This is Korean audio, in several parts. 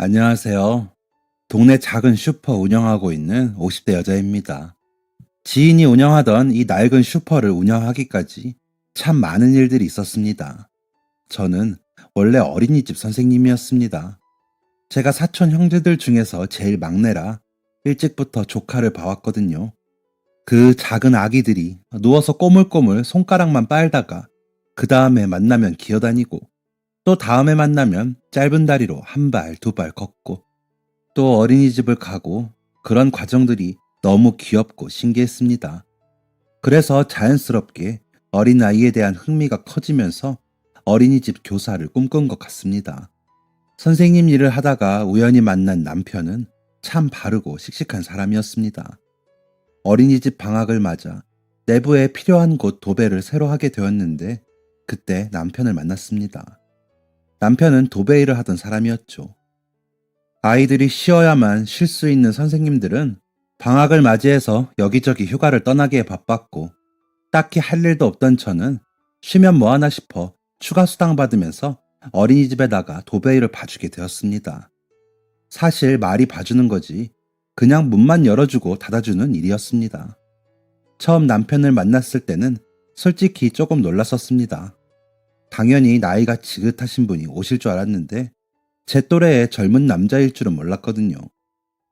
안녕하세요. 동네 작은 슈퍼 운영하고 있는 50대 여자입니다. 지인이 운영하던 이 낡은 슈퍼를 운영하기까지 참 많은 일들이 있었습니다. 저는 원래 어린이집 선생님이었습니다. 제가 사촌 형제들 중에서 제일 막내라 일찍부터 조카를 봐왔거든요. 그 작은 아기들이 누워서 꼬물꼬물 손가락만 빨다가 그 다음에 만나면 기어다니고 또 다음에 만나면 짧은 다리로 한 발, 두 발 걷고 또 어린이집을 가고 그런 과정들이 너무 귀엽고 신기했습니다. 그래서 자연스럽게 어린아이에 대한 흥미가 커지면서 어린이집 교사를 꿈꾼 것 같습니다. 선생님 일을 하다가 우연히 만난 남편은 참 바르고 씩씩한 사람이었습니다. 어린이집 방학을 맞아 내부에 필요한 곳 도배를 새로 하게 되었는데 그때 남편을 만났습니다. 남편은 도배 일을 하던 사람이었죠. 아이들이 쉬어야만 쉴 수 있는 선생님들은 방학을 맞이해서 여기저기 휴가를 떠나기에 바빴고 딱히 할 일도 없던 저는 쉬면 뭐하나 싶어 추가 수당 받으면서 어린이집에 나가 도배일을 봐주게 되었습니다. 사실 말이 봐주는 거지 그냥 문만 열어주고 닫아주는 일이었습니다. 처음 남편을 만났을 때는 솔직히 조금 놀랐었습니다. 당연히 나이가 지긋하신 분이 오실 줄 알았는데 제 또래의 젊은 남자일 줄은 몰랐거든요.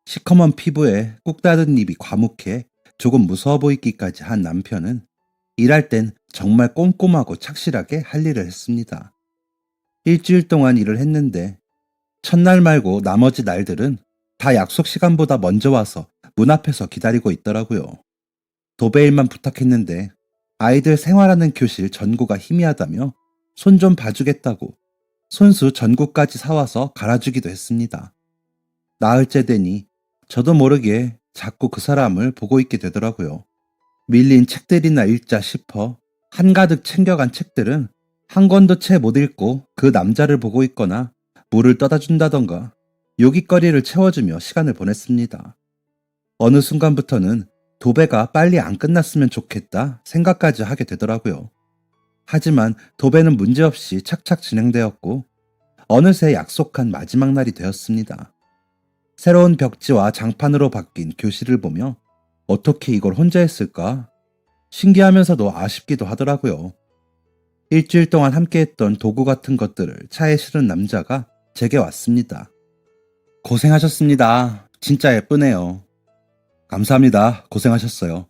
시커먼 피부에 꾹 닫은 입이 과묵해 조금 무서워 보이기까지 한 남편은 일할 땐 정말 꼼꼼하고 착실하게 할 일을 했습니다. 일주일 동안 일을 했는데 첫날 말고 나머지 날들은 다 약속 시간보다 먼저 와서 문 앞에서 기다리고 있더라고요. 도배일만 부탁했는데 아이들 생활하는 교실 전구가 희미하다며 손 좀 봐주겠다고 손수 전구까지 사와서 갈아주기도 했습니다. 나흘째 되니 저도 모르게 자꾸 그 사람을 보고 있게 되더라고요. 밀린 책들이나 읽자 싶어 한가득 챙겨간 책들은 한 권도 채 못 읽고 그 남자를 보고 있거나 물을 떠다 준다던가 요깃거리를 채워주며 시간을 보냈습니다. 어느 순간부터는 도배가 빨리 안 끝났으면 좋겠다 생각까지 하게 되더라고요. 하지만 도배는 문제없이 착착 진행되었고 어느새 약속한 마지막 날이 되었습니다. 새로운 벽지와 장판으로 바뀐 교실을 보며 어떻게 이걸 혼자 했을까? 신기하면서도 아쉽기도 하더라고요. 일주일 동안 함께했던 도구 같은 것들을 차에 실은 남자가 제게 왔습니다. 고생하셨습니다. 진짜 예쁘네요. 감사합니다. 고생하셨어요.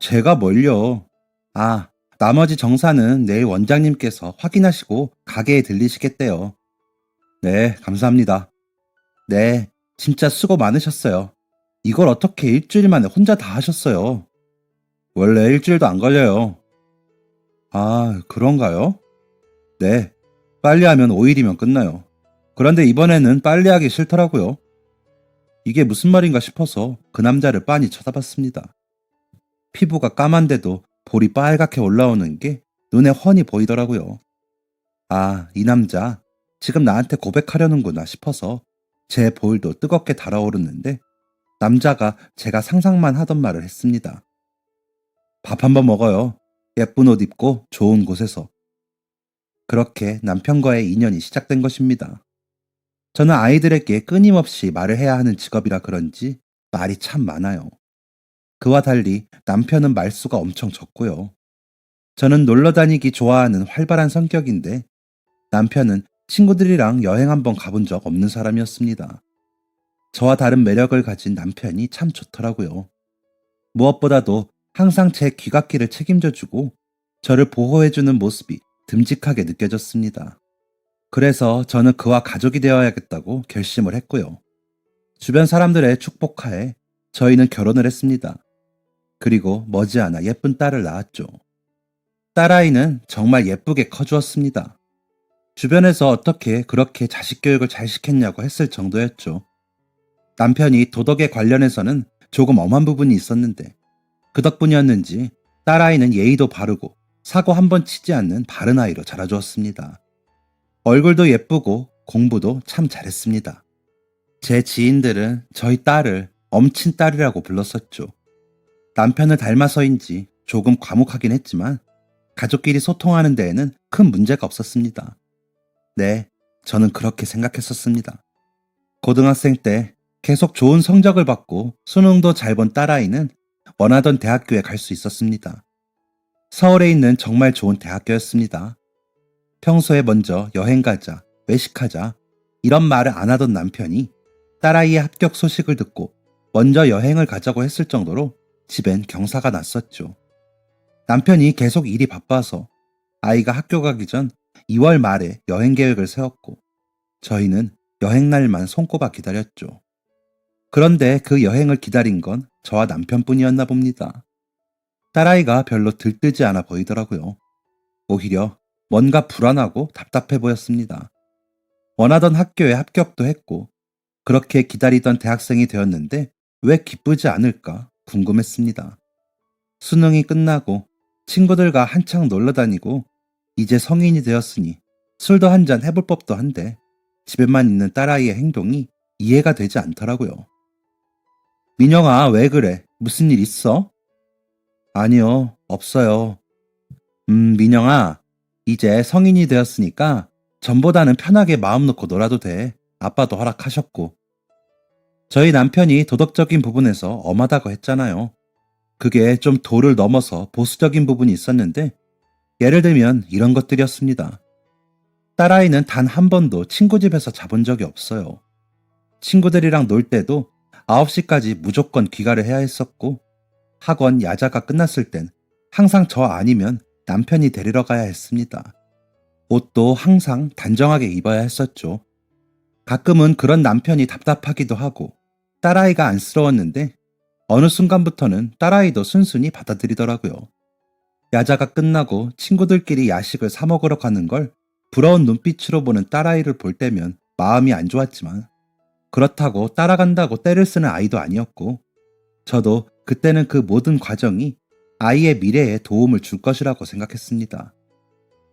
제가 뭘요? 아, 나머지 정산은 내일 원장님께서 확인하시고 가게에 들리시겠대요. 네, 감사합니다. 네, 진짜 수고 많으셨어요. 이걸 어떻게 일주일 만에 혼자 다 하셨어요? 원래 일주일도 안 걸려요. 아, 그런가요? 네, 빨리 하면 5일이면 끝나요. 그런데 이번에는 빨리 하기 싫더라고요. 이게 무슨 말인가 싶어서 그 남자를 빤히 쳐다봤습니다. 피부가 까만데도 볼이 빨갛게 올라오는 게 눈에 훤히 보이더라고요. 아, 이 남자 지금 나한테 고백하려는구나 싶어서 제 볼도 뜨겁게 달아오르는데 남자가 제가 상상만 하던 말을 했습니다. 밥 한번 먹어요. 예쁜 옷 입고 좋은 곳에서. 그렇게 남편과의 인연이 시작된 것입니다. 저는 아이들에게 끊임없이 말을 해야 하는 직업이라 그런지 말이 참 많아요. 그와 달리 남편은 말수가 엄청 적고요. 저는 놀러 다니기 좋아하는 활발한 성격인데 남편은 친구들이랑 여행 한번 가본 적 없는 사람이었습니다. 저와 다른 매력을 가진 남편이 참 좋더라고요. 무엇보다도 항상 제 귀갓길을 책임져주고 저를 보호해주는 모습이 듬직하게 느껴졌습니다. 그래서 저는 그와 가족이 되어야겠다고 결심을 했고요. 주변 사람들의 축복하에 저희는 결혼을 했습니다. 그리고 머지않아 예쁜 딸을 낳았죠. 딸아이는 정말 예쁘게 커주었습니다. 주변에서 어떻게 그렇게 자식 교육을 잘 시켰냐고 했을 정도였죠. 남편이 도덕에 관련해서는 조금 엄한 부분이 있었는데 그 덕분이었는지 딸아이는 예의도 바르고 사고 한 번 치지 않는 바른 아이로 자라주었습니다. 얼굴도 예쁘고 공부도 참 잘했습니다. 제 지인들은 저희 딸을 엄친딸이라고 불렀었죠. 남편을 닮아서인지 조금 과묵하긴 했지만 가족끼리 소통하는 데에는 큰 문제가 없었습니다. 네, 저는 그렇게 생각했었습니다. 고등학생 때 계속 좋은 성적을 받고 수능도 잘 본 딸아이는 원하던 대학교에 갈 수 있었습니다. 서울에 있는 정말 좋은 대학교였습니다. 평소에 먼저 여행 가자, 외식하자 이런 말을 안 하던 남편이 딸아이의 합격 소식을 듣고 먼저 여행을 가자고 했을 정도로 집엔 경사가 났었죠. 남편이 계속 일이 바빠서 아이가 학교 가기 전 2월 말에 여행 계획을 세웠고 저희는 여행 날만 손꼽아 기다렸죠. 그런데 그 여행을 기다린 건 저와 남편뿐이었나 봅니다. 딸아이가 별로 들뜨지 않아 보이더라고요. 오히려 뭔가 불안하고 답답해 보였습니다. 원하던 학교에 합격도 했고 그렇게 기다리던 대학생이 되었는데 왜 기쁘지 않을까 궁금했습니다. 수능이 끝나고 친구들과 한창 놀러 다니고 이제 성인이 되었으니 술도 한잔 해볼 법도 한데 집에만 있는 딸아이의 행동이 이해가 되지 않더라고요. 민영아, 왜 그래? 무슨 일 있어? 아니요, 없어요. 민영아, 이제 성인이 되었으니까 전보다는 편하게 마음 놓고 놀아도 돼. 아빠도 허락하셨고. 저희 남편이 도덕적인 부분에서 엄하다고 했잖아요. 그게 좀 도를 넘어서 보수적인 부분이 있었는데, 예를 들면 이런 것들이었습니다. 딸아이는 단 한 번도 친구 집에서 자본 적이 없어요. 친구들이랑 놀 때도 9시까지 무조건 귀가를 해야 했었고, 학원 야자가 끝났을 땐 항상 저 아니면 남편이 데리러 가야 했습니다. 옷도 항상 단정하게 입어야 했었죠. 가끔은 그런 남편이 답답하기도 하고 딸아이가 안쓰러웠는데 어느 순간부터는 딸아이도 순순히 받아들이더라고요. 야자가 끝나고 친구들끼리 야식을 사 먹으러 가는 걸 부러운 눈빛으로 보는 딸아이를 볼 때면 마음이 안 좋았지만 그렇다고 따라간다고 떼를 쓰는 아이도 아니었고 저도 그때는 그 모든 과정이 아이의 미래에 도움을 줄 것이라고 생각했습니다.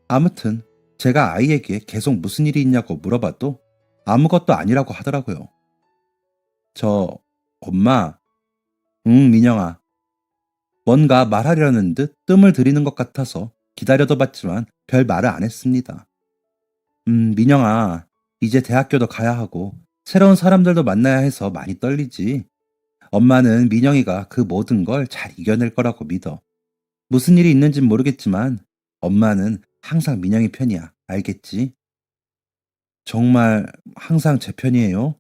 아무튼 제가 아이에게 계속 무슨 일이 있냐고 물어봐도 아무것도 아니라고 하더라고요. 엄마, 응, 민영아. 뭔가 말하려는 듯 뜸을 들이는 것 같아서 기다려도 봤지만 별 말을 안 했습니다. 민영아, 이제 대학교도 가야 하고 새로운 사람들도 만나야 해서 많이 떨리지. 엄마는 민영이가 그 모든 걸 잘 이겨낼 거라고 믿어. 무슨 일이 있는진 모르겠지만 엄마는 항상 민영이 편이야. 알겠지? 정말 항상 제 편이에요?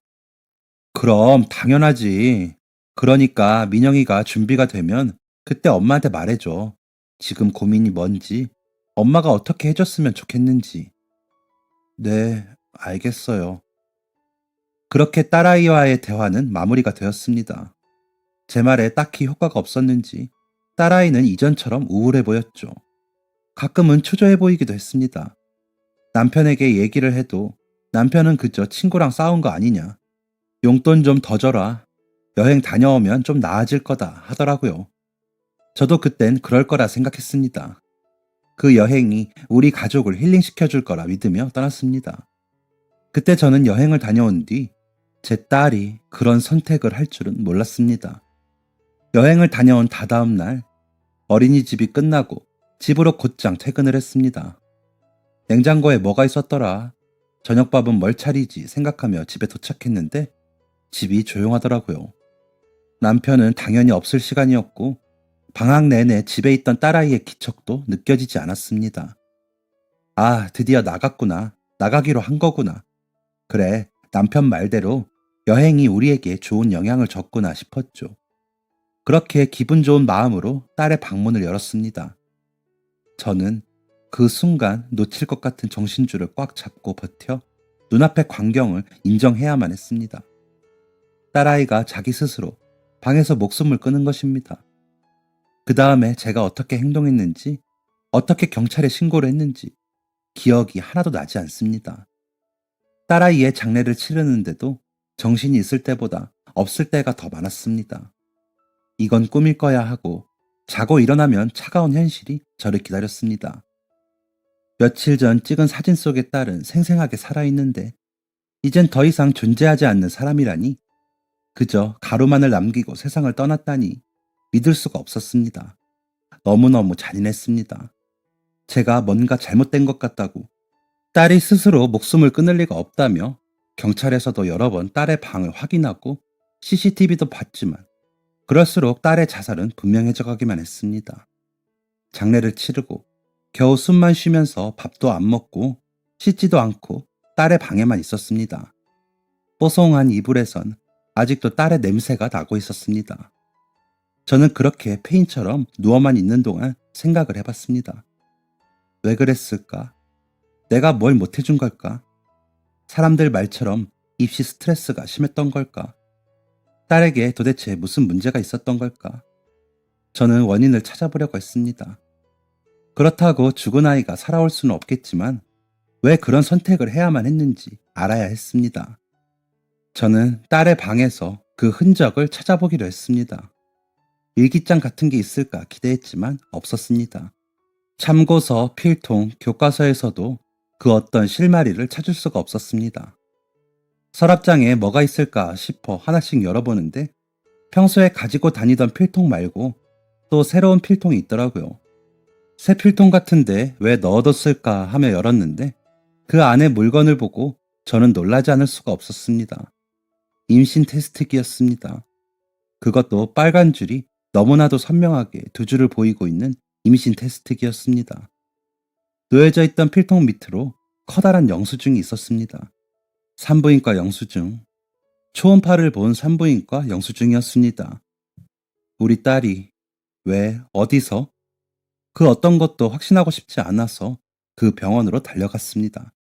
그럼 당연하지. 그러니까 민영이가 준비가 되면 그때 엄마한테 말해줘. 지금 고민이 뭔지, 엄마가 어떻게 해줬으면 좋겠는지. 네, 알겠어요. 그렇게 딸아이와의 대화는 마무리가 되었습니다. 제 말에 딱히 효과가 없었는지 딸아이는 이전처럼 우울해 보였죠. 가끔은 초조해 보이기도 했습니다. 남편에게 얘기를 해도 남편은 그저 친구랑 싸운 거 아니냐. 용돈 좀 더 줘라. 여행 다녀오면 좀 나아질 거다 하더라고요. 저도 그땐 그럴 거라 생각했습니다. 그 여행이 우리 가족을 힐링시켜 줄 거라 믿으며 떠났습니다. 그때 저는 여행을 다녀온 뒤 제 딸이 그런 선택을 할 줄은 몰랐습니다. 여행을 다녀온 다다음 날 어린이집이 끝나고 집으로 곧장 퇴근을 했습니다. 냉장고에 뭐가 있었더라. 저녁밥은 뭘 차리지 생각하며 집에 도착했는데 집이 조용하더라고요. 남편은 당연히 없을 시간이었고 방학 내내 집에 있던 딸아이의 기척도 느껴지지 않았습니다. 아, 드디어 나갔구나. 나가기로 한 거구나. 그래, 남편 말대로 여행이 우리에게 좋은 영향을 줬구나 싶었죠. 그렇게 기분 좋은 마음으로 딸의 방문을 열었습니다. 저는 그 순간 놓칠 것 같은 정신줄을 꽉 잡고 버텨 눈앞의 광경을 인정해야만 했습니다. 딸아이가 자기 스스로 방에서 목숨을 끊은 것입니다. 그 다음에 제가 어떻게 행동했는지, 어떻게 경찰에 신고를 했는지 기억이 하나도 나지 않습니다. 딸아이의 장례를 치르는데도 정신이 있을 때보다 없을 때가 더 많았습니다. 이건 꿈일 거야 하고 자고 일어나면 차가운 현실이 저를 기다렸습니다. 며칠 전 찍은 사진 속의 딸은 생생하게 살아있는데 이젠 더 이상 존재하지 않는 사람이라니 그저 가루만을 남기고 세상을 떠났다니 믿을 수가 없었습니다. 너무너무 잔인했습니다. 제가 뭔가 잘못된 것 같다고 딸이 스스로 목숨을 끊을 리가 없다며 경찰에서도 여러 번 딸의 방을 확인하고 CCTV도 봤지만 그럴수록 딸의 자살은 분명해져 가기만 했습니다. 장례를 치르고 겨우 숨만 쉬면서 밥도 안 먹고 씻지도 않고 딸의 방에만 있었습니다. 뽀송한 이불에선 아직도 딸의 냄새가 나고 있었습니다. 저는 그렇게 페인처럼 누워만 있는 동안 생각을 해봤습니다. 왜 그랬을까? 내가 뭘 못해준 걸까? 사람들 말처럼 입시 스트레스가 심했던 걸까? 딸에게 도대체 무슨 문제가 있었던 걸까? 저는 원인을 찾아보려고 했습니다. 그렇다고 죽은 아이가 살아올 수는 없겠지만 왜 그런 선택을 해야만 했는지 알아야 했습니다. 저는 딸의 방에서 그 흔적을 찾아보기로 했습니다. 일기장 같은 게 있을까 기대했지만 없었습니다. 참고서, 필통, 교과서에서도 그 어떤 실마리를 찾을 수가 없었습니다. 서랍장에 뭐가 있을까 싶어 하나씩 열어보는데 평소에 가지고 다니던 필통 말고 또 새로운 필통이 있더라고요. 새 필통 같은데 왜 넣어뒀을까 하며 열었는데 그 안에 물건을 보고 저는 놀라지 않을 수가 없었습니다. 임신 테스트기였습니다. 그것도 빨간 줄이 너무나도 선명하게 두 줄을 보이고 있는 임신 테스트기였습니다. 놓여져 있던 필통 밑으로 커다란 영수증이 있었습니다. 산부인과 영수증. 초음파를 본 산부인과 영수증이었습니다. 우리 딸이 왜, 어디서? 그 어떤 것도 확신하고 싶지 않아서 그 병원으로 달려갔습니다.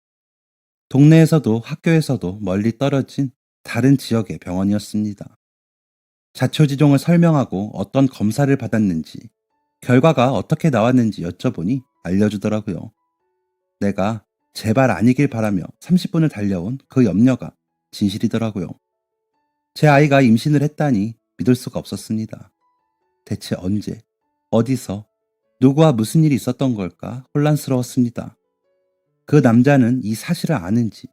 동네에서도 학교에서도 멀리 떨어진 다른 지역의 병원이었습니다. 자초지종을 설명하고 어떤 검사를 받았는지, 결과가 어떻게 나왔는지 여쭤보니 알려주더라고요. 내가 제발 아니길 바라며 30분을 달려온 그 염려가 진실이더라고요. 제 아이가 임신을 했다니 믿을 수가 없었습니다. 대체 언제, 어디서, 누구와 무슨 일이 있었던 걸까 혼란스러웠습니다. 그 남자는 이 사실을 아는지,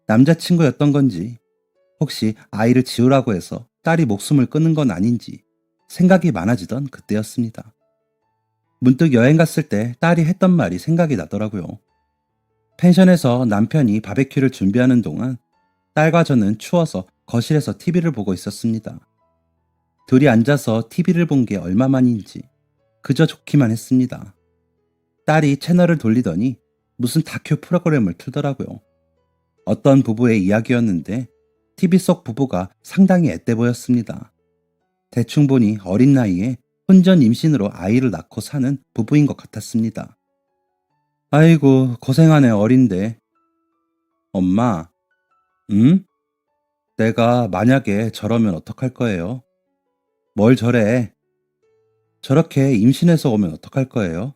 남자친구였던 건지, 혹시 아이를 지우라고 해서 딸이 목숨을 끊은 건 아닌지 생각이 많아지던 그때였습니다. 문득 여행 갔을 때 딸이 했던 말이 생각이 나더라고요. 펜션에서 남편이 바베큐를 준비하는 동안 딸과 저는 추워서 거실에서 TV를 보고 있었습니다. 둘이 앉아서 TV를 본 게 얼마만인지 그저 좋기만 했습니다. 딸이 채널을 돌리더니 무슨 다큐 프로그램을 틀더라고요. 어떤 부부의 이야기였는데 TV 속 부부가 상당히 앳돼 보였습니다. 대충 보니 어린 나이에 혼전 임신으로 아이를 낳고 사는 부부인 것 같았습니다. 아이고 고생하네 어린데. 엄마, 응? 내가 만약에 저러면 어떡할 거예요? 뭘 저래? 저렇게 임신해서 오면 어떡할 거예요?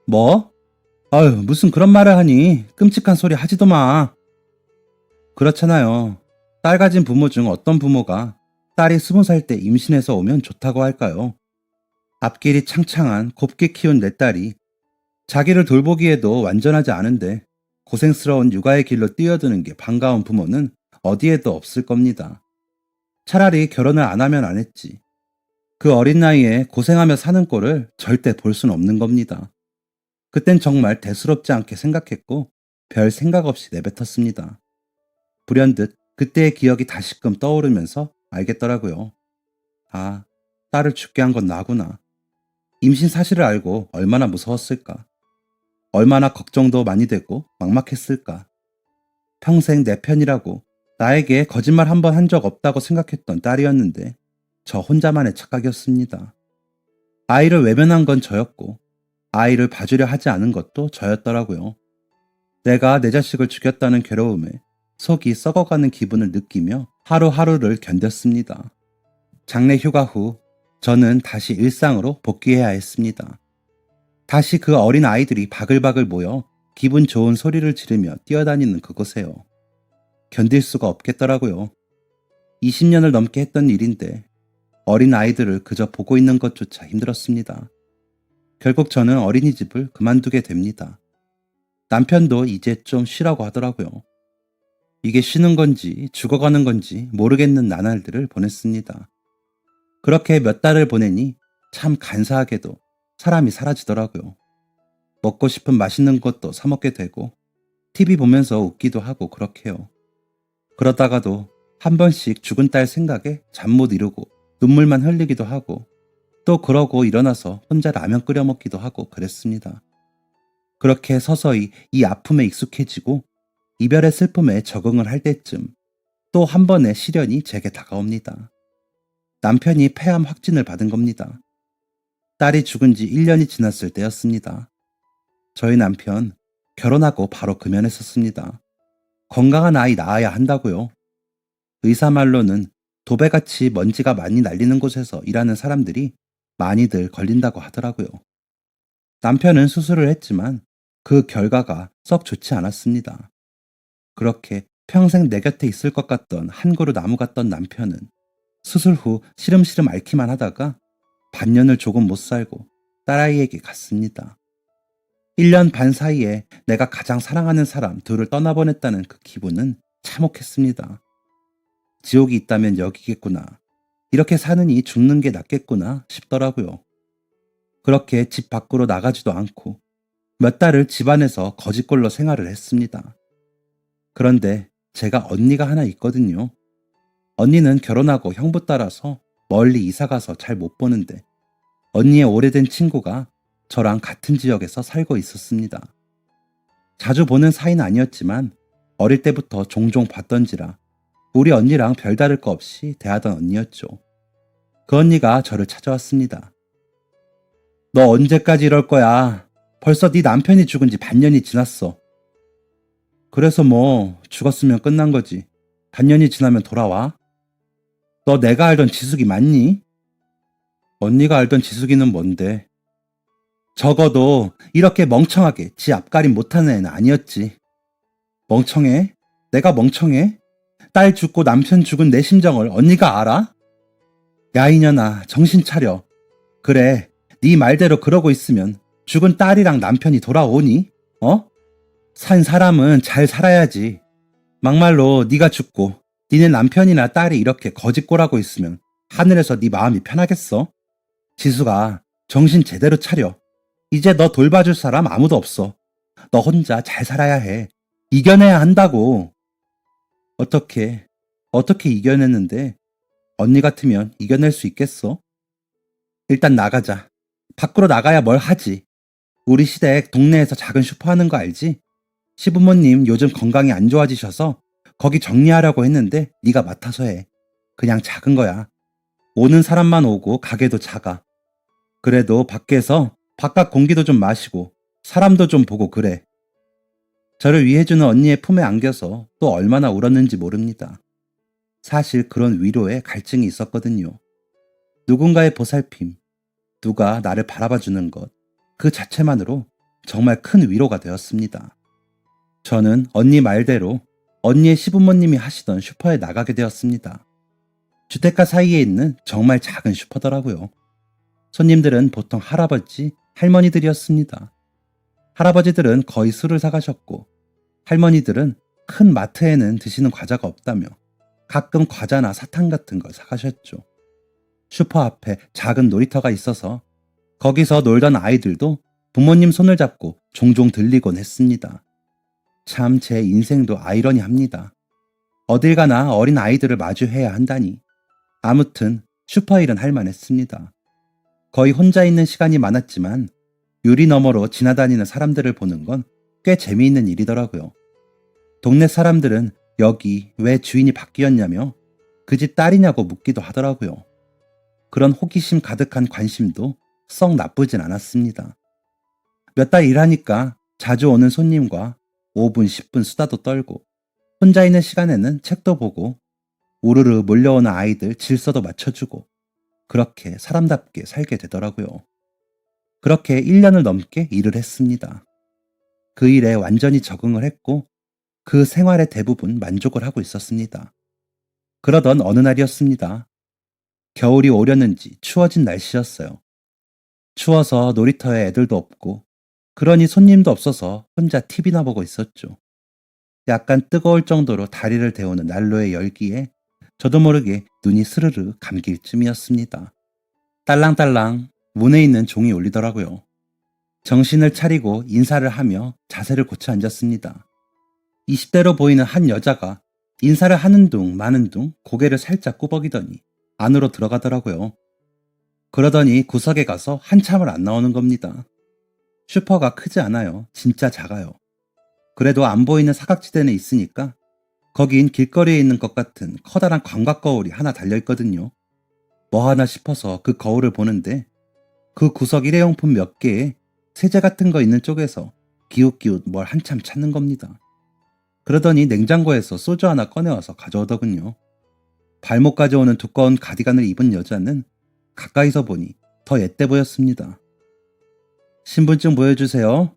뭐? 아유, 무슨 그런 말을 하니? 끔찍한 소리 하지도 마. 그렇잖아요. 딸 가진 부모 중 어떤 부모가 딸이 20살 때 임신해서 오면 좋다고 할까요? 앞길이 창창한 곱게 키운 내 딸이 자기를 돌보기에도 완전하지 않은데 고생스러운 육아의 길로 뛰어드는 게 반가운 부모는 어디에도 없을 겁니다. 차라리 결혼을 안 하면 안 했지. 그 어린 나이에 고생하며 사는 꼴을 절대 볼 수는 없는 겁니다. 그땐 정말 대수롭지 않게 생각했고 별 생각 없이 내뱉었습니다. 불현듯 그때의 기억이 다시금 떠오르면서 알겠더라고요. 아, 딸을 죽게 한 건 나구나. 임신 사실을 알고 얼마나 무서웠을까. 얼마나 걱정도 많이 되고 막막했을까. 평생 내 편이라고 나에게 거짓말 한 번 한 적 없다고 생각했던 딸이었는데 저 혼자만의 착각이었습니다. 아이를 외면한 건 저였고 아이를 봐주려 하지 않은 것도 저였더라고요. 내가 내 자식을 죽였다는 괴로움에 속이 썩어가는 기분을 느끼며 하루하루를 견뎠습니다. 장례 휴가 후 저는 다시 일상으로 복귀해야 했습니다. 다시 그 어린 아이들이 바글바글 모여 기분 좋은 소리를 지르며 뛰어다니는 그곳에요. 견딜 수가 없겠더라고요. 20년을 넘게 했던 일인데 어린 아이들을 그저 보고 있는 것조차 힘들었습니다. 결국 저는 어린이집을 그만두게 됩니다. 남편도 이제 좀 쉬라고 하더라고요. 이게 쉬는 건지 죽어가는 건지 모르겠는 나날들을 보냈습니다. 그렇게 몇 달을 보내니 참 간사하게도 사람이 사라지더라고요. 먹고 싶은 맛있는 것도 사 먹게 되고 TV 보면서 웃기도 하고 그렇게요. 그러다가도 한 번씩 죽은 딸 생각에 잠 못 이루고 눈물만 흘리기도 하고 또 그러고 일어나서 혼자 라면 끓여 먹기도 하고 그랬습니다. 그렇게 서서히 이 아픔에 익숙해지고 이별의 슬픔에 적응을 할 때쯤 또 한 번의 시련이 제게 다가옵니다. 남편이 폐암 확진을 받은 겁니다. 딸이 죽은 지 1년이 지났을 때였습니다. 저희 남편 결혼하고 바로 금연했었습니다. 건강한 아이 낳아야 한다고요. 의사 말로는 도배같이 먼지가 많이 날리는 곳에서 일하는 사람들이 많이들 걸린다고 하더라고요. 남편은 수술을 했지만 그 결과가 썩 좋지 않았습니다. 그렇게 평생 내 곁에 있을 것 같던 한 그루 나무 같던 남편은 수술 후 시름시름 앓기만 하다가 반년을 조금 못 살고 딸아이에게 갔습니다. 1년 반 사이에 내가 가장 사랑하는 사람 둘을 떠나보냈다는 그 기분은 참혹했습니다. 지옥이 있다면 여기겠구나. 이렇게 사느니 죽는 게 낫겠구나 싶더라고요. 그렇게 집 밖으로 나가지도 않고 몇 달을 집안에서 거지꼴로 생활을 했습니다. 그런데 제가 언니가 하나 있거든요. 언니는 결혼하고 형부 따라서 멀리 이사가서 잘 못 보는데 언니의 오래된 친구가 저랑 같은 지역에서 살고 있었습니다. 자주 보는 사이는 아니었지만 어릴 때부터 종종 봤던지라 우리 언니랑 별다를 거 없이 대하던 언니였죠. 그 언니가 저를 찾아왔습니다. 너 언제까지 이럴 거야? 벌써 네 남편이 죽은 지 반년이 지났어. 그래서 뭐 죽었으면 끝난 거지. 반년이 지나면 돌아와. 너 내가 알던 지숙이 맞니? 언니가 알던 지숙이는 뭔데? 적어도 이렇게 멍청하게 지 앞가림 못하는 애는 아니었지. 멍청해? 내가 멍청해? 딸 죽고 남편 죽은 내 심정을 언니가 알아? 야 이년아 정신 차려. 그래 네 말대로 그러고 있으면 죽은 딸이랑 남편이 돌아오니? 어? 산 사람은 잘 살아야지. 막말로 네가 죽고 니네 남편이나 딸이 이렇게 거짓골하고 있으면 하늘에서 네 마음이 편하겠어? 지수가 정신 제대로 차려. 이제 너 돌봐줄 사람 아무도 없어. 너 혼자 잘 살아야 해. 이겨내야 한다고. 어떻게 이겨냈는데 언니 같으면 이겨낼 수 있겠어? 일단 나가자. 밖으로 나가야 뭘 하지. 우리 시댁 동네에서 작은 슈퍼 하는 거 알지? 시부모님 요즘 건강이 안 좋아지셔서 거기 정리하려고 했는데 네가 맡아서 해. 그냥 작은 거야. 오는 사람만 오고 가게도 작아. 그래도 밖에서 바깥 공기도 좀 마시고 사람도 좀 보고 그래. 저를 위해주는 언니의 품에 안겨서 또 얼마나 울었는지 모릅니다. 사실 그런 위로에 갈증이 있었거든요. 누군가의 보살핌, 누가 나를 바라봐주는 것, 그 자체만으로 정말 큰 위로가 되었습니다. 저는 언니 말대로 언니의 시부모님이 하시던 슈퍼에 나가게 되었습니다. 주택가 사이에 있는 정말 작은 슈퍼더라고요. 손님들은 보통 할아버지, 할머니들이었습니다. 할아버지들은 거의 술을 사가셨고 할머니들은 큰 마트에는 드시는 과자가 없다며 가끔 과자나 사탕 같은 걸 사가셨죠. 슈퍼 앞에 작은 놀이터가 있어서 거기서 놀던 아이들도 부모님 손을 잡고 종종 들리곤 했습니다. 참 제 인생도 아이러니합니다. 어딜 가나 어린 아이들을 마주해야 한다니. 아무튼 슈퍼 일은 할만했습니다. 거의 혼자 있는 시간이 많았지만 유리 너머로 지나다니는 사람들을 보는 건 꽤 재미있는 일이더라고요. 동네 사람들은 여기 왜 주인이 바뀌었냐며 그 집 딸이냐고 묻기도 하더라고요. 그런 호기심 가득한 관심도 썩 나쁘진 않았습니다. 몇 달 일하니까 자주 오는 손님과 5분, 10분 수다도 떨고 혼자 있는 시간에는 책도 보고 우르르 몰려오는 아이들 질서도 맞춰주고 그렇게 사람답게 살게 되더라고요. 그렇게 1년을 넘게 일을 했습니다. 그 일에 완전히 적응을 했고 그 생활의 대부분 만족을 하고 있었습니다. 그러던 어느 날이었습니다. 겨울이 오려는지 추워진 날씨였어요. 추워서 놀이터에 애들도 없고 그러니 손님도 없어서 혼자 TV나 보고 있었죠. 약간 뜨거울 정도로 다리를 데우는 난로의 열기에 저도 모르게 눈이 스르르 감길 쯤이었습니다. 딸랑딸랑 문에 있는 종이 울리더라고요. 정신을 차리고 인사를 하며 자세를 고쳐 앉았습니다. 20대로 보이는 한 여자가 인사를 하는 둥 마는 둥 고개를 살짝 꾸벅이더니 안으로 들어가더라고요. 그러더니 구석에 가서 한참을 안 나오는 겁니다. 슈퍼가 크지 않아요. 진짜 작아요. 그래도 안 보이는 사각지대는 있으니까 거긴 길거리에 있는 것 같은 커다란 광각 거울이 하나 달려있거든요. 뭐 하나 싶어서 그 거울을 보는데 그 구석 일회용품 몇 개에 세제 같은 거 있는 쪽에서 기웃기웃 뭘 한참 찾는 겁니다. 그러더니 냉장고에서 소주 하나 꺼내와서 가져오더군요. 발목까지 오는 두꺼운 가디건을 입은 여자는 가까이서 보니 더 앳돼 보였습니다. 신분증 보여주세요.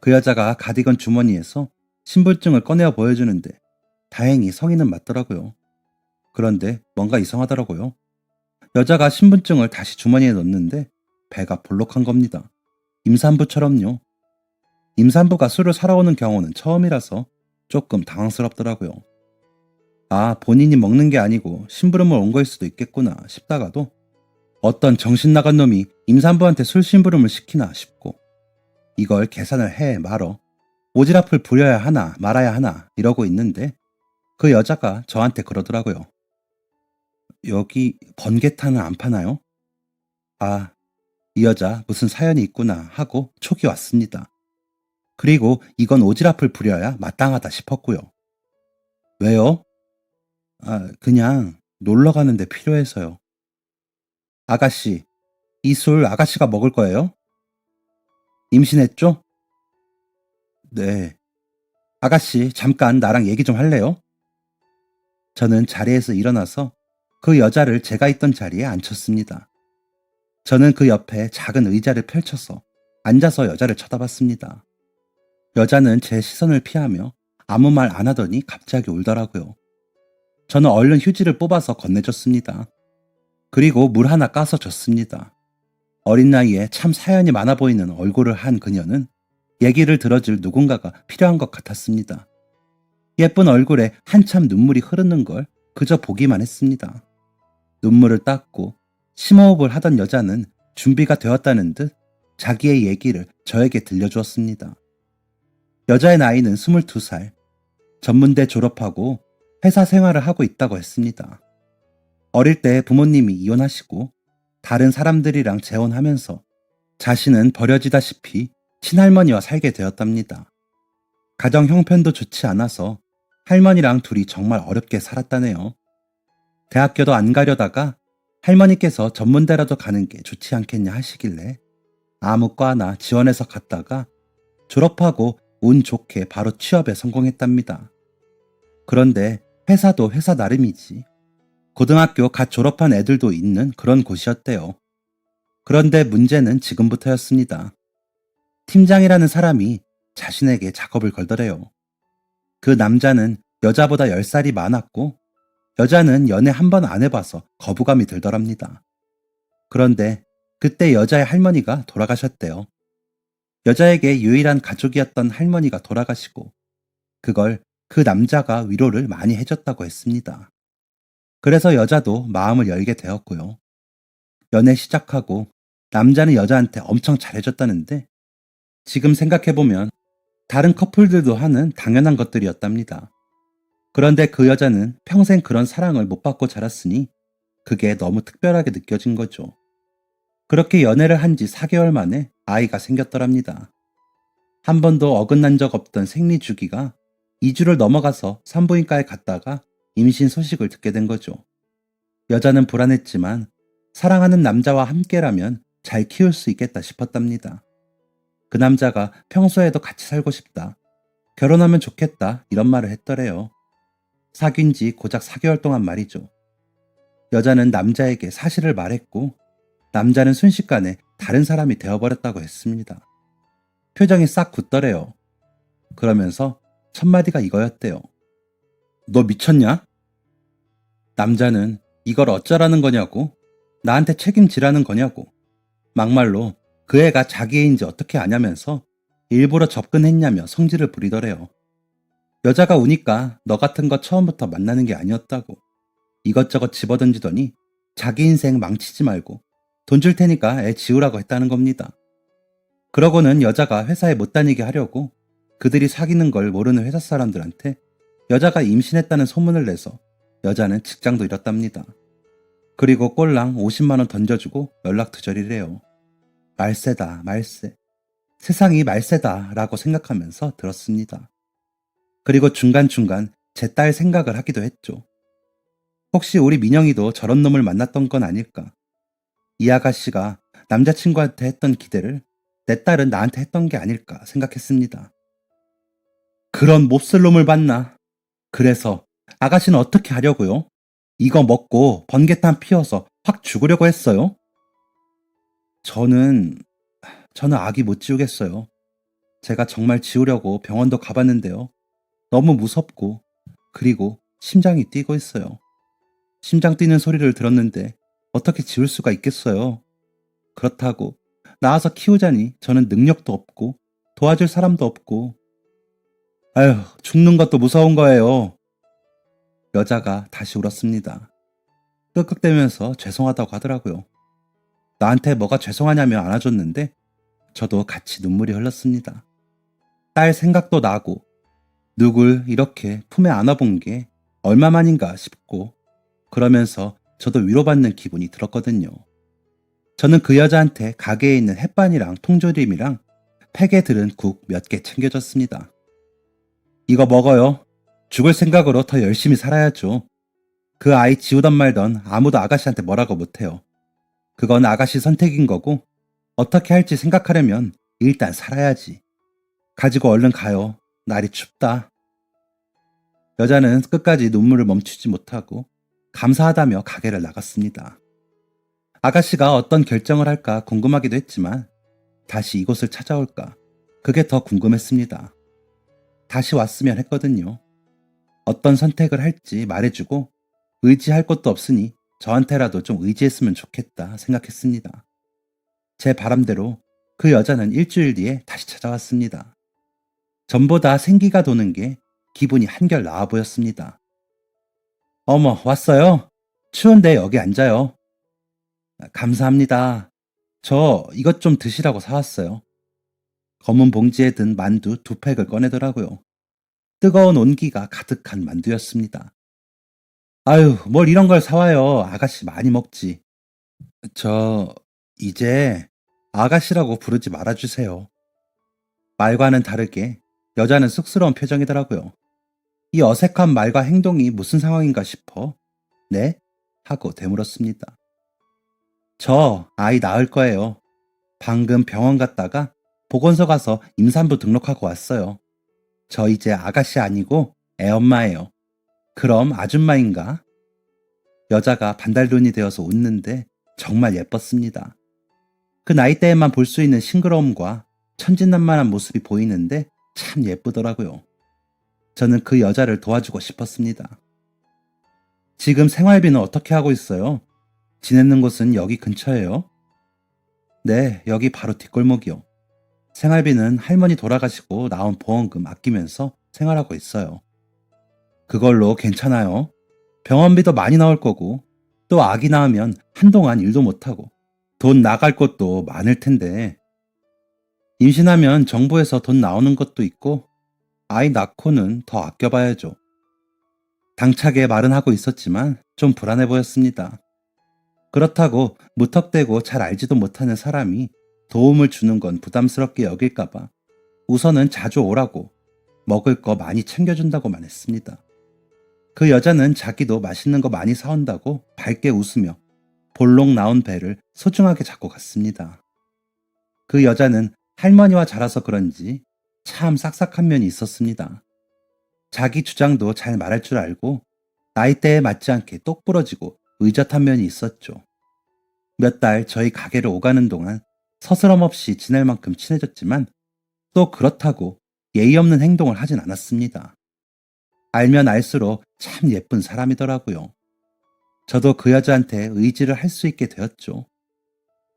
그 여자가 가디건 주머니에서 신분증을 꺼내어 보여주는데 다행히 성인은 맞더라고요. 그런데 뭔가 이상하더라고요. 여자가 신분증을 다시 주머니에 넣는데 배가 볼록한 겁니다. 임산부처럼요. 임산부가 술을 사러 오는 경우는 처음이라서 조금 당황스럽더라고요. 아, 본인이 먹는 게 아니고 심부름을 온 거일 수도 있겠구나 싶다가도 어떤 정신 나간 놈이 임산부한테 술 심부름을 시키나 싶고 이걸 계산을 해 말어 오지랖을 부려야 하나 말아야 하나 이러고 있는데 그 여자가 저한테 그러더라고요. 여기 번개탄은 안 파나요? 아, 이 여자 무슨 사연이 있구나 하고 촉이 왔습니다. 그리고 이건 오지랖을 부려야 마땅하다 싶었고요. 왜요? 아, 그냥 놀러 가는데 필요해서요. 아가씨, 이 술 아가씨가 먹을 거예요? 임신했죠? 네. 아가씨, 잠깐 나랑 얘기 좀 할래요? 저는 자리에서 일어나서 그 여자를 제가 있던 자리에 앉혔습니다. 저는 그 옆에 작은 의자를 펼쳐서 앉아서 여자를 쳐다봤습니다. 여자는 제 시선을 피하며 아무 말 안 하더니 갑자기 울더라고요. 저는 얼른 휴지를 뽑아서 건네줬습니다. 그리고 물 하나 까서 줬습니다. 어린 나이에 참 사연이 많아 보이는 얼굴을 한 그녀는 얘기를 들어줄 누군가가 필요한 것 같았습니다. 예쁜 얼굴에 한참 눈물이 흐르는 걸 그저 보기만 했습니다. 눈물을 닦고 심호흡을 하던 여자는 준비가 되었다는 듯 자기의 얘기를 저에게 들려주었습니다. 여자의 나이는 22살, 전문대 졸업하고 회사 생활을 하고 있다고 했습니다. 어릴 때 부모님이 이혼하시고 다른 사람들이랑 재혼하면서 자신은 버려지다시피 친할머니와 살게 되었답니다. 가정 형편도 좋지 않아서 할머니랑 둘이 정말 어렵게 살았다네요. 대학교도 안 가려다가 할머니께서 전문대라도 가는 게 좋지 않겠냐 하시길래 아무 과나 지원해서 갔다가 졸업하고 운 좋게 바로 취업에 성공했답니다. 그런데 회사도 회사 나름이지. 고등학교 갓 졸업한 애들도 있는 그런 곳이었대요. 그런데 문제는 지금부터였습니다. 팀장이라는 사람이 자신에게 작업을 걸더래요. 그 남자는 여자보다 10살이 많았고 여자는 연애 한 번 안 해봐서 거부감이 들더랍니다. 그런데 그때 여자의 할머니가 돌아가셨대요. 여자에게 유일한 가족이었던 할머니가 돌아가시고 그걸 그 남자가 위로를 많이 해줬다고 했습니다. 그래서 여자도 마음을 열게 되었고요. 연애 시작하고 남자는 여자한테 엄청 잘해줬다는데 지금 생각해보면 다른 커플들도 하는 당연한 것들이었답니다. 그런데 그 여자는 평생 그런 사랑을 못 받고 자랐으니 그게 너무 특별하게 느껴진 거죠. 그렇게 연애를 한 지 4개월 만에 아이가 생겼더랍니다. 한 번도 어긋난 적 없던 생리 주기가 2주를 넘어가서 산부인과에 갔다가 임신 소식을 듣게 된 거죠. 여자는 불안했지만 사랑하는 남자와 함께라면 잘 키울 수 있겠다 싶었답니다. 그 남자가 평소에도 같이 살고 싶다. 결혼하면 좋겠다. 이런 말을 했더래요. 사귄 지 고작 4개월 동안 말이죠. 여자는 남자에게 사실을 말했고 남자는 순식간에 다른 사람이 되어버렸다고 했습니다. 표정이 싹 굳더래요. 그러면서 첫마디가 이거였대요. 너 미쳤냐? 남자는 이걸 어쩌라는 거냐고, 나한테 책임지라는 거냐고, 막말로 그 애가 자기 애인지 어떻게 아냐면서 일부러 접근했냐며 성질을 부리더래요. 여자가 우니까 너 같은 거 처음부터 만나는 게 아니었다고 이것저것 집어던지더니 자기 인생 망치지 말고 돈 줄 테니까 애 지우라고 했다는 겁니다. 그러고는 여자가 회사에 못 다니게 하려고 그들이 사귀는 걸 모르는 회사 사람들한테 여자가 임신했다는 소문을 내서 여자는 직장도 잃었답니다. 그리고 꼴랑 50만 원 던져주고 연락 두절이래요. 말세다, 말세. 세상이 말세다 라고 생각하면서 들었습니다. 그리고 중간중간 제 딸 생각을 하기도 했죠. 혹시 우리 민영이도 저런 놈을 만났던 건 아닐까? 이 아가씨가 남자친구한테 했던 기대를 내 딸은 나한테 했던 게 아닐까 생각했습니다. 그런 몹쓸 놈을 봤나? 그래서 아가씨는 어떻게 하려고요? 이거 먹고 번개탄 피워서 확 죽으려고 했어요? 저는 아기 못 지우겠어요. 제가 정말 지우려고 병원도 가봤는데요. 너무 무섭고 그리고 심장이 뛰고 있어요. 심장 뛰는 소리를 들었는데 어떻게 지울 수가 있겠어요? 그렇다고 낳아서 키우자니 저는 능력도 없고 도와줄 사람도 없고 아휴 죽는 것도 무서운 거예요. 여자가 다시 울었습니다. 끄끄대면서 죄송하다고 하더라고요. 나한테 뭐가 죄송하냐며 안아줬는데 저도 같이 눈물이 흘렀습니다. 딸 생각도 나고 누굴 이렇게 품에 안아본 게 얼마만인가 싶고 그러면서 저도 위로받는 기분이 들었거든요. 저는 그 여자한테 가게에 있는 햇반이랑 통조림이랑 팩에 들은 국 몇 개 챙겨줬습니다. 이거 먹어요. 죽을 생각으로 더 열심히 살아야죠. 그 아이 지우던 말던 아무도 아가씨한테 뭐라고 못해요. 그건 아가씨 선택인 거고 어떻게 할지 생각하려면 일단 살아야지. 가지고 얼른 가요. 날이 춥다. 여자는 끝까지 눈물을 멈추지 못하고 감사하다며 가게를 나갔습니다. 아가씨가 어떤 결정을 할까 궁금하기도 했지만 다시 이곳을 찾아올까 그게 더 궁금했습니다. 다시 왔으면 했거든요. 어떤 선택을 할지 말해주고 의지할 것도 없으니 저한테라도 좀 의지했으면 좋겠다 생각했습니다. 제 바람대로 그 여자는 일주일 뒤에 다시 찾아왔습니다. 전보다 생기가 도는 게 기분이 한결 나아 보였습니다. 어머, 왔어요? 추운데 여기 앉아요. 감사합니다. 저 이것 좀 드시라고 사왔어요. 검은 봉지에 든 만두 2팩을 꺼내더라고요. 뜨거운 온기가 가득한 만두였습니다. 아유, 뭘 이런 걸 사와요. 아가씨 많이 먹지. 저, 이제 아가씨라고 부르지 말아주세요. 말과는 다르게 여자는 쑥스러운 표정이더라고요. 이 어색한 말과 행동이 무슨 상황인가 싶어. 네? 하고 되물었습니다. 저 아이 낳을 거예요. 방금 병원 갔다가 보건소 가서 임산부 등록하고 왔어요. 저 이제 아가씨 아니고 애엄마예요. 그럼 아줌마인가? 여자가 반달눈이 되어서 웃는데 정말 예뻤습니다. 그 나이대에만 볼 수 있는 싱그러움과 천진난만한 모습이 보이는데 참 예쁘더라고요. 저는 그 여자를 도와주고 싶었습니다. 지금 생활비는 어떻게 하고 있어요? 지내는 곳은 여기 근처예요? 네, 여기 바로 뒷골목이요. 생활비는 할머니 돌아가시고 나온 보험금 아끼면서 생활하고 있어요. 그걸로 괜찮아요. 병원비도 많이 나올 거고 또 아기 낳으면 한동안 일도 못하고 돈 나갈 것도 많을 텐데 임신하면 정부에서 돈 나오는 것도 있고 아이 낳고는 더 아껴봐야죠. 당차게 말은 하고 있었지만 좀 불안해 보였습니다. 그렇다고 무턱대고 잘 알지도 못하는 사람이 도움을 주는 건 부담스럽게 여길까봐 우선은 자주 오라고 먹을 거 많이 챙겨준다고만 했습니다. 그 여자는 자기도 맛있는 거 많이 사온다고 밝게 웃으며 볼록 나온 배를 소중하게 잡고 갔습니다. 그 여자는 할머니와 자라서 그런지 참 싹싹한 면이 있었습니다. 자기 주장도 잘 말할 줄 알고 나이대에 맞지 않게 똑부러지고 의젓한 면이 있었죠. 몇 달 저희 가게를 오가는 동안 서스럼 없이 지낼 만큼 친해졌지만 또 그렇다고 예의 없는 행동을 하진 않았습니다. 알면 알수록 참 예쁜 사람이더라고요. 저도 그 여자한테 의지를 할 수 있게 되었죠.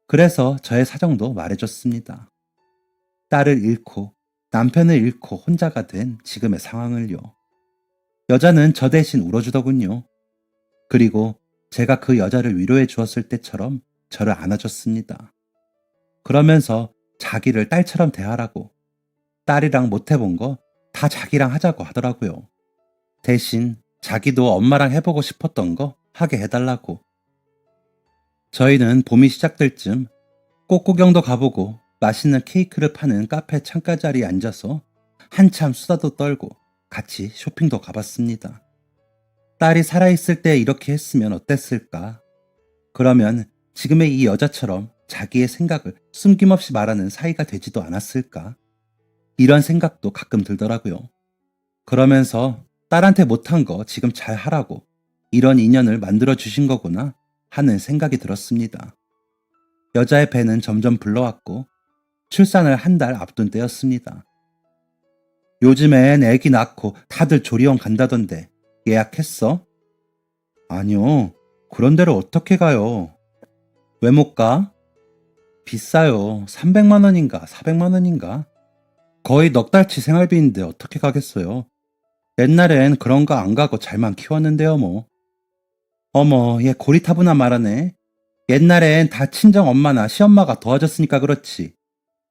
그래서 저의 사정도 말해줬습니다. 딸을 잃고 남편을 잃고 혼자가 된 지금의 상황을요. 여자는 저 대신 울어주더군요. 그리고 제가 그 여자를 위로해 주었을 때처럼 저를 안아줬습니다. 그러면서 자기를 딸처럼 대하라고 딸이랑 못 해본 거 다 자기랑 하자고 하더라고요. 대신 자기도 엄마랑 해보고 싶었던 거 하게 해달라고. 저희는 봄이 시작될 쯤 꽃구경도 가보고 맛있는 케이크를 파는 카페 창가 자리에 앉아서 한참 수다도 떨고 같이 쇼핑도 가봤습니다. 딸이 살아있을 때 이렇게 했으면 어땠을까? 그러면 지금의 이 여자처럼 자기의 생각을 숨김없이 말하는 사이가 되지도 않았을까? 이런 생각도 가끔 들더라고요. 그러면서 딸한테 못한 거 지금 잘 하라고 이런 인연을 만들어 주신 거구나 하는 생각이 들었습니다. 여자의 배는 점점 불러왔고 출산을 한 달 앞둔 때였습니다. 요즘엔 애기 낳고 다들 조리원 간다던데 예약했어? 아니요. 그런 데를 어떻게 가요? 왜 못 가? 비싸요. 300만 원인가 400만 원인가? 거의 넉 달치 생활비인데 어떻게 가겠어요? 옛날엔 그런 거 안 가고 잘만 키웠는데요 뭐. 어머, 얘 고리타분한 말하네. 옛날엔 다 친정 엄마나 시엄마가 도와줬으니까 그렇지.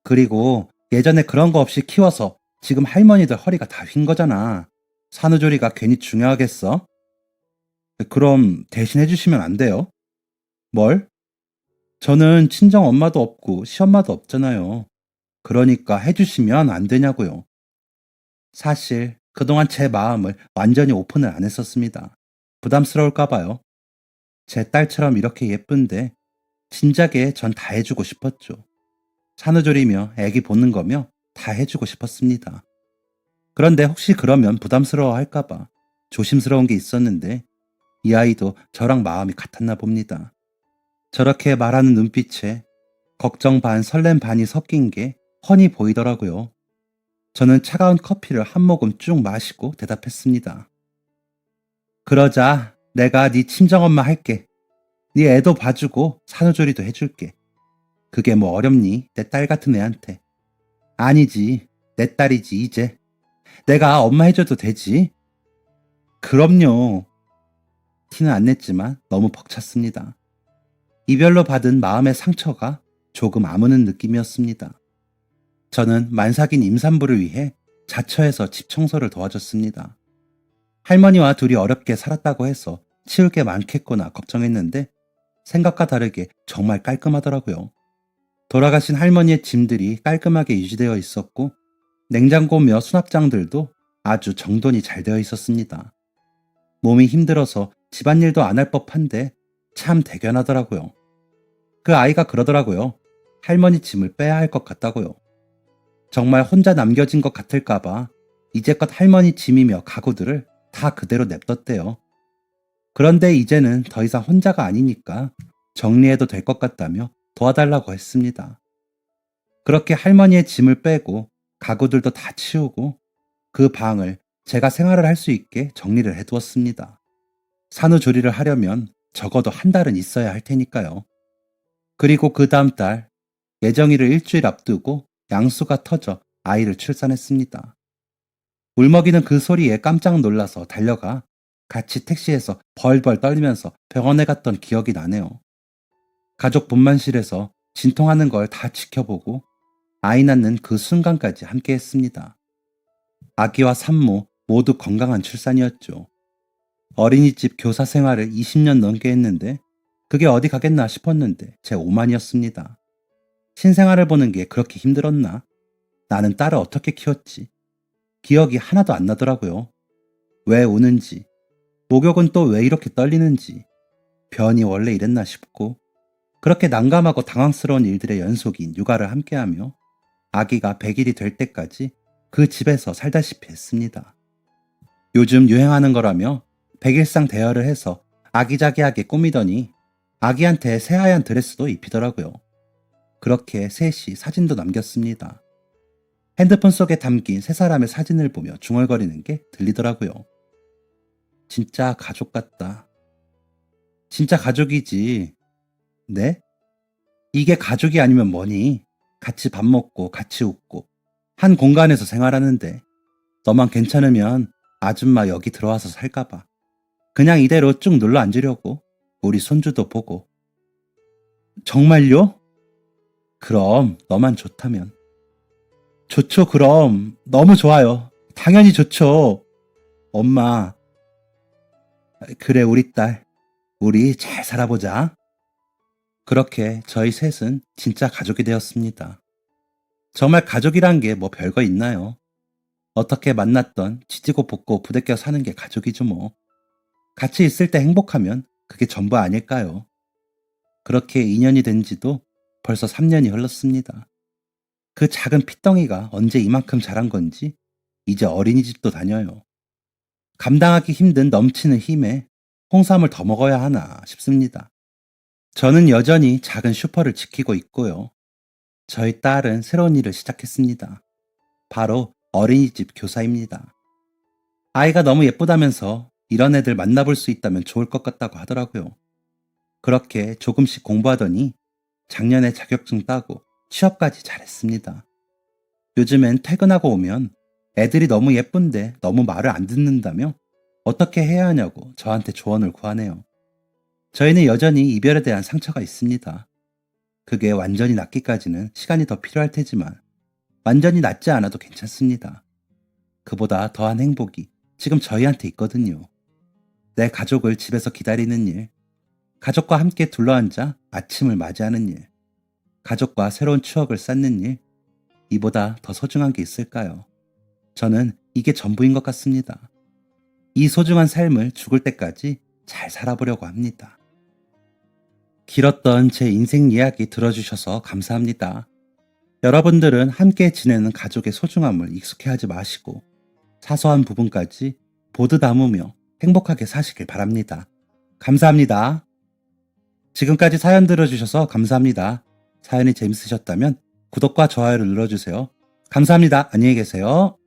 그리고 예전에 그런 거 없이 키워서 지금 할머니들 허리가 다 휜 거잖아. 산후조리가 괜히 중요하겠어? 그럼 대신 해주시면 안 돼요? 뭘? 저는 친정 엄마도 없고 시엄마도 없잖아요. 그러니까 해주시면 안 되냐고요. 사실 그동안 제 마음을 완전히 오픈을 안 했었습니다. 부담스러울까 봐요. 제 딸처럼 이렇게 예쁜데 진작에 전 다 해주고 싶었죠. 산후조리며 애기 보는 거며 다 해주고 싶었습니다. 그런데 혹시 그러면 부담스러워 할까봐 조심스러운 게 있었는데 이 아이도 저랑 마음이 같았나 봅니다. 저렇게 말하는 눈빛에 걱정 반 설렘 반이 섞인 게 훤히 보이더라고요. 저는 차가운 커피를 한 모금 쭉 마시고 대답했습니다. 그러자 내가 네 친정엄마 할게. 네 애도 봐주고 산후조리도 해줄게. 그게 뭐 어렵니? 내 딸 같은 애한테. 아니지. 내 딸이지 이제. 내가 엄마 해줘도 되지? 그럼요. 티는 안 냈지만 너무 벅찼습니다. 이별로 받은 마음의 상처가 조금 아무는 느낌이었습니다. 저는 만삭인 임산부를 위해 자처해서 집 청소를 도와줬습니다. 할머니와 둘이 어렵게 살았다고 해서 치울 게 많겠구나 걱정했는데 생각과 다르게 정말 깔끔하더라고요. 돌아가신 할머니의 짐들이 깔끔하게 유지되어 있었고 냉장고며 수납장들도 아주 정돈이 잘 되어 있었습니다. 몸이 힘들어서 집안일도 안 할 법한데 참 대견하더라고요. 그 아이가 그러더라고요. 할머니 짐을 빼야 할 것 같다고요. 정말 혼자 남겨진 것 같을까봐 이제껏 할머니 짐이며 가구들을 다 그대로 냅뒀대요. 그런데 이제는 더 이상 혼자가 아니니까 정리해도 될 것 같다며 도와달라고 했습니다. 그렇게 할머니의 짐을 빼고 가구들도 다 치우고 그 방을 제가 생활을 할 수 있게 정리를 해두었습니다. 산후조리를 하려면 적어도 한 달은 있어야 할 테니까요. 그리고 그 다음 달 예정일을 일주일 앞두고 양수가 터져 아이를 출산했습니다. 울먹이는 그 소리에 깜짝 놀라서 달려가 같이 택시에서 벌벌 떨면서 병원에 갔던 기억이 나네요. 가족 분만실에서 진통하는 걸 다 지켜보고 아이 낳는 그 순간까지 함께 했습니다. 아기와 산모 모두 건강한 출산이었죠. 어린이집 교사 생활을 20년 넘게 했는데 그게 어디 가겠나 싶었는데 제 오만이었습니다. 신생아를 보는 게 그렇게 힘들었나? 나는 딸을 어떻게 키웠지? 기억이 하나도 안 나더라고요. 왜 우는지, 목욕은 또 왜 이렇게 떨리는지, 변이 원래 이랬나 싶고 그렇게 난감하고 당황스러운 일들의 연속인 육아를 함께하며 아기가 100일이 될 때까지 그 집에서 살다시피 했습니다. 요즘 유행하는 거라며 100일상 대여를 해서 아기자기하게 꾸미더니 아기한테 새하얀 드레스도 입히더라고요. 그렇게 셋이 사진도 남겼습니다. 핸드폰 속에 담긴 세 사람의 사진을 보며 중얼거리는 게 들리더라고요. 진짜 가족 같다. 진짜 가족이지. 네? 이게 가족이 아니면 뭐니? 같이 밥 먹고 같이 웃고 한 공간에서 생활하는데 너만 괜찮으면 아줌마 여기 들어와서 살까봐. 그냥 이대로 쭉 눌러 앉으려고 우리 손주도 보고. 정말요? 그럼 너만 좋다면. 좋죠 그럼. 너무 좋아요. 당연히 좋죠. 엄마 그래, 우리 딸. 우리 잘 살아보자. 그렇게 저희 셋은 진짜 가족이 되었습니다. 정말 가족이란 게 뭐 별거 있나요? 어떻게 만났던 지지고 볶고 부대껴 사는 게 가족이죠 뭐. 같이 있을 때 행복하면 그게 전부 아닐까요? 그렇게 2년이 된 지도 벌써 3년이 흘렀습니다. 그 작은 핏덩이가 언제 이만큼 자란 건지 이제 어린이집도 다녀요. 감당하기 힘든 넘치는 힘에 홍삼을 더 먹어야 하나 싶습니다. 저는 여전히 작은 슈퍼를 지키고 있고요. 저희 딸은 새로운 일을 시작했습니다. 바로 어린이집 교사입니다. 아이가 너무 예쁘다면서 이런 애들 만나볼 수 있다면 좋을 것 같다고 하더라고요. 그렇게 조금씩 공부하더니 작년에 자격증 따고 취업까지 잘했습니다. 요즘엔 퇴근하고 오면 애들이 너무 예쁜데 너무 말을 안 듣는다며 어떻게 해야 하냐고 저한테 조언을 구하네요. 저희는 여전히 이별에 대한 상처가 있습니다. 그게 완전히 낫기까지는 시간이 더 필요할 테지만 완전히 낫지 않아도 괜찮습니다. 그보다 더한 행복이 지금 저희한테 있거든요. 내 가족을 집에서 기다리는 일, 가족과 함께 둘러앉아 아침을 맞이하는 일, 가족과 새로운 추억을 쌓는 일, 이보다 더 소중한 게 있을까요? 저는 이게 전부인 것 같습니다. 이 소중한 삶을 죽을 때까지 잘 살아보려고 합니다. 길었던 제 인생 이야기 들어주셔서 감사합니다. 여러분들은 함께 지내는 가족의 소중함을 익숙해하지 마시고 사소한 부분까지 보드 담으며 행복하게 사시길 바랍니다. 감사합니다. 지금까지 사연 들어주셔서 감사합니다. 사연이 재밌으셨다면 구독과 좋아요를 눌러주세요. 감사합니다. 안녕히 계세요.